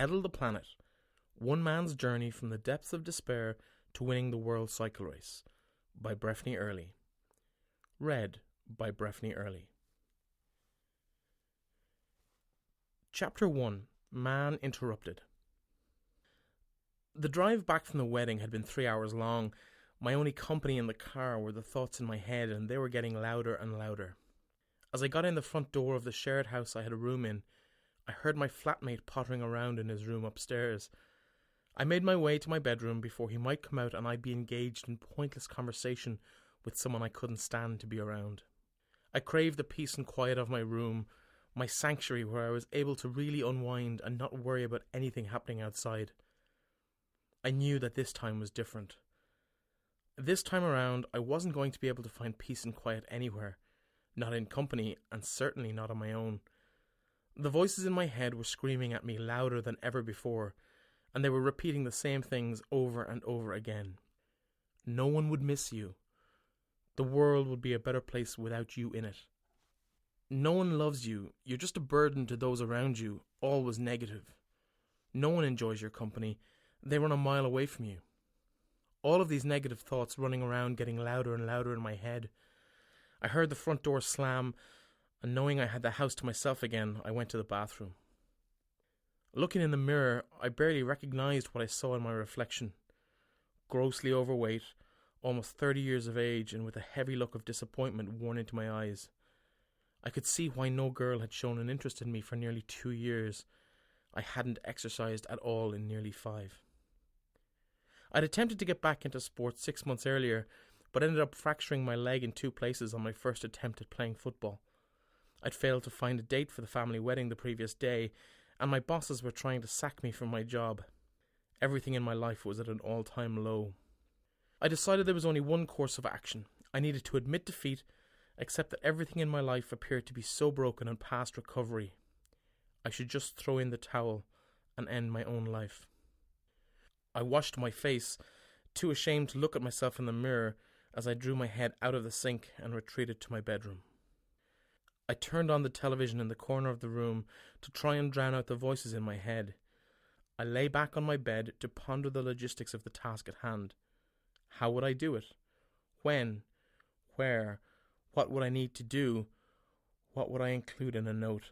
Pedal the Planet. One Man's Journey from the Depths of Despair to Winning the World Cycle Race by Breifne Earley. Read by Breifne Earley. Chapter 1. Man Interrupted. The drive back from the wedding had been 3 hours long. My only company in the car were the thoughts in my head, and they were getting louder and louder. As I got in the front door of the shared house I had a room in, I heard my flatmate pottering around in his room upstairs. I made my way to my bedroom before he might come out and I'd be engaged in pointless conversation with someone I couldn't stand to be around. I craved the peace and quiet of my room, my sanctuary where I was able to really unwind and not worry about anything happening outside. I knew that this time was different. This time around, I wasn't going to be able to find peace and quiet anywhere, not in company, and certainly not on my own. The voices in my head were screaming at me louder than ever before, and they were repeating the same things over and over again. No one would miss you. The world would be a better place without you in it. No one loves you. You're just a burden to those around you, always negative. No one enjoys your company. They run a mile away from you. All of these negative thoughts running around, getting louder and louder in my head. I heard the front door slam, and knowing I had the house to myself again, I went to the bathroom. Looking in the mirror, I barely recognised what I saw in my reflection. Grossly overweight, almost 30 years of age, and with a heavy look of disappointment worn into my eyes. I could see why no girl had shown an interest in me for nearly 2 years. I hadn't exercised at all in nearly 5. I'd attempted to get back into sports 6 months earlier, but ended up fracturing my leg in 2 places on my first attempt at playing football. I'd failed to find a date for the family wedding the previous day, and my bosses were trying to sack me from my job. Everything in my life was at an all-time low. I decided there was only one course of action. I needed to admit defeat, accept that everything in my life appeared to be so broken and past recovery. I should just throw in the towel and end my own life. I washed my face, too ashamed to look at myself in the mirror as I drew my head out of the sink and retreated to my bedroom. I turned on the television in the corner of the room to try and drown out the voices in my head. I lay back on my bed to ponder the logistics of the task at hand. How would I do it? When? Where? What would I need to do? What would I include in a note?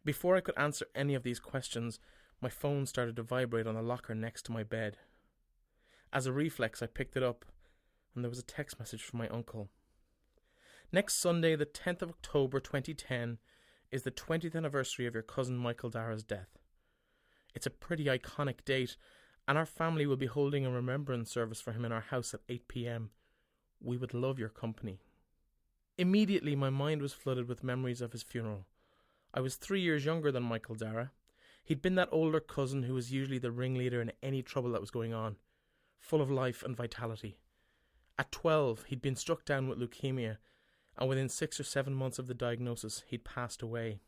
Before I could answer any of these questions, my phone started to vibrate on the locker next to my bed. As a reflex, I picked it up, and there was a text message from my uncle. Next Sunday, the 10th of October 2010, is the 20th anniversary of your cousin Michael Dara's death. It's a pretty iconic date, and our family will be holding a remembrance service for him in our house at 8 p.m. We would love your company. Immediately, my mind was flooded with memories of his funeral. I was 3 years younger than Michael Dara. He'd been that older cousin who was usually the ringleader in any trouble that was going on, full of life and vitality. At 12, he'd been struck down with leukemia, and within 6 or 7 months of the diagnosis, he'd passed away.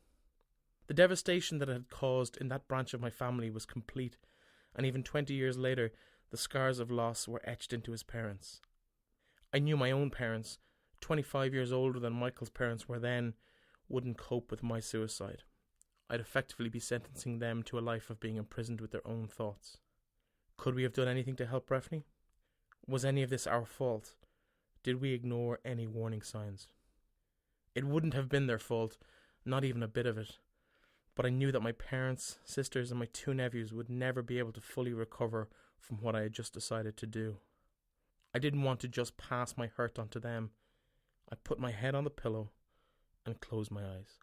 The devastation that it had caused in that branch of my family was complete, and even 20 years later, the scars of loss were etched into his parents. I knew my own parents, 25 years older than Michael's parents were then, wouldn't cope with my suicide. I'd effectively be sentencing them to a life of being imprisoned with their own thoughts. Could we have done anything to help Breifne? Was any of this our fault? Did we ignore any warning signs? It wouldn't have been their fault, not even a bit of it. But I knew that my parents, sisters, and my 2 nephews would never be able to fully recover from what I had just decided to do. I didn't want to just pass my hurt on to them. I put my head on the pillow and closed my eyes.